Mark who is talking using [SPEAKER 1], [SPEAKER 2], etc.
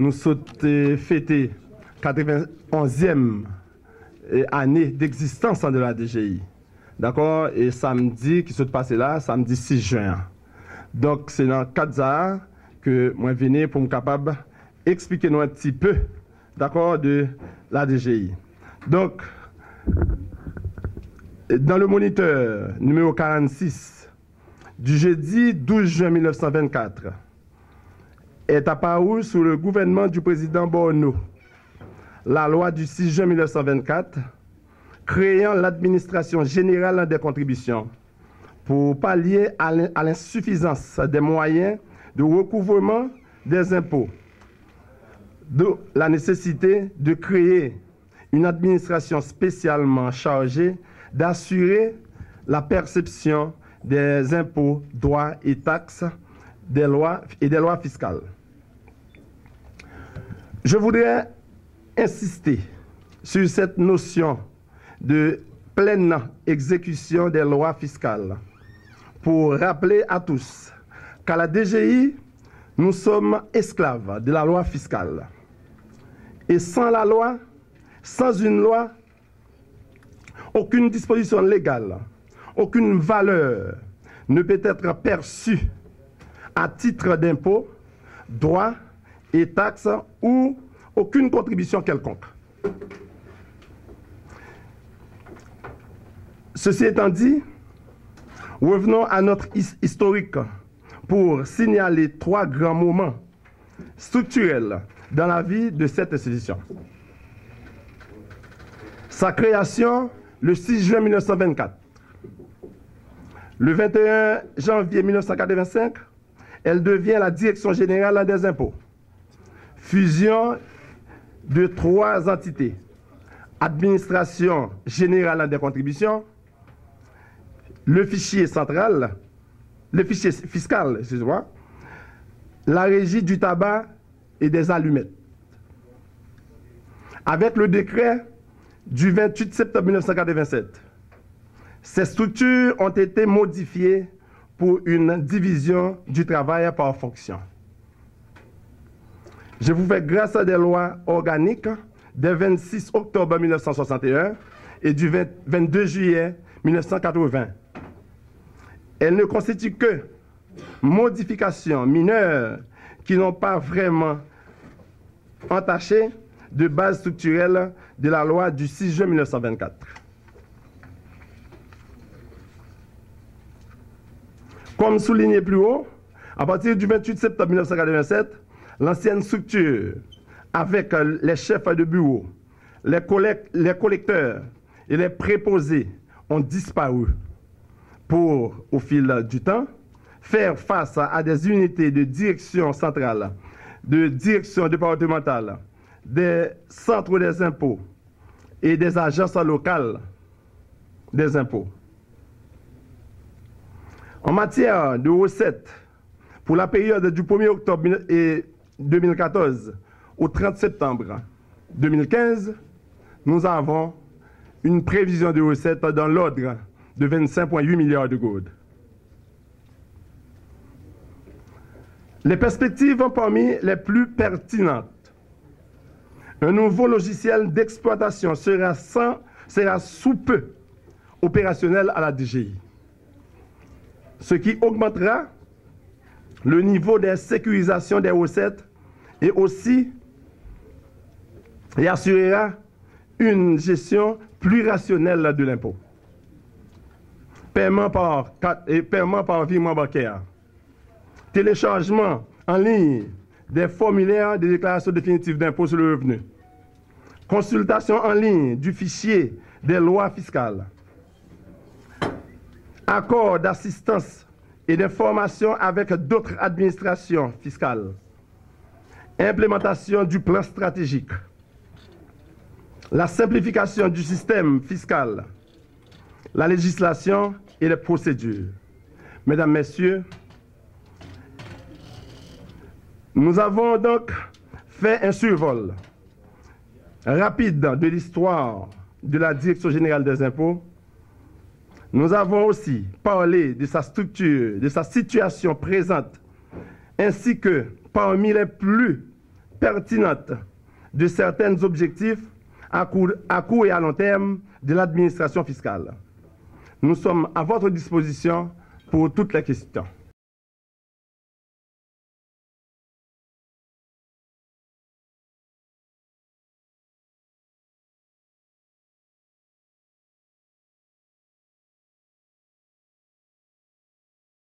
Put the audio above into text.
[SPEAKER 1] nous sommes fêté 91e année d'existence de la DGI. D'accord? Et samedi, qui s'est passé là, samedi 6 juin. Donc, c'est dans 4 ans que moi venais pour me capable expliquer nous un petit peu, d'accord, de la DGI. Donc, dans le moniteur numéro 46 du jeudi 12 juin 1924, est apparu sous le gouvernement du président Borno la loi du 6 juin 1924 créant l'administration générale des contributions pour pallier à l'insuffisance des moyens de recouvrement des impôts, de la nécessité de créer une administration spécialement chargée d'assurer la perception des impôts, droits et taxes, des lois fiscales. Je voudrais insister sur cette notion de pleine exécution des lois fiscales pour rappeler à tous qu'à la DGI, nous sommes esclaves de la loi fiscale. Et sans la loi, sans une loi, aucune disposition légale, aucune valeur ne peut être perçue à titre d'impôt, droits et taxes ou aucune contribution quelconque. Ceci étant dit, revenons à notre historique pour signaler 3 grands moments structurels dans la vie de cette institution. Sa création le 6 juin 1924. Le 21 janvier 1985, elle devient la Direction générale des impôts. Fusion de 3 entités. Administration générale des contributions, le fichier central, le fichier fiscal, excusez-moi, la régie du tabac et des allumettes. Avec le décret du 28 septembre 1987, ces structures ont été modifiées pour une division du travail par fonction. Je vous fais grâce à des lois organiques du 26 octobre 1961 et du 22 juillet 1980. Elles ne constituent que modifications mineures qui n'ont pas vraiment entaché de base structurelle de la loi du 6 juin 1924. Comme souligné plus haut, à partir du 28 septembre 1987, l'ancienne structure, avec les chefs de bureau, les collecteurs et les préposés, ont disparu pour, au fil du temps, faire face à des unités de direction centrale, de direction départementale, des centres des impôts et des agences locales des impôts. En matière de recettes, pour la période du 1er octobre 2014 au 30 septembre 2015, nous avons une prévision de recettes dans l'ordre de 25,8 milliards de gourdes. Les perspectives parmi les plus pertinentes. Un nouveau logiciel d'exploitation sera sous peu opérationnel à la DGI, ce qui augmentera le niveau de sécurisation des recettes et assurera une gestion plus rationnelle de l'impôt. Paiement par virement bancaire. Téléchargement en ligne des formulaires de déclaration définitive d'impôt sur le revenu. Consultation en ligne du fichier des lois fiscales. Accord d'assistance et d'information avec d'autres administrations fiscales. Implémentation du plan stratégique. La simplification du système fiscal. La législation et les procédures. Mesdames, Messieurs, nous avons donc fait un survol rapide de l'histoire de la Direction générale des impôts. Nous avons aussi parlé de sa structure, de sa situation présente, ainsi que parmi les plus pertinente de certains objectifs à court et à long terme de l'administration fiscale. Nous sommes à votre disposition pour toutes les questions.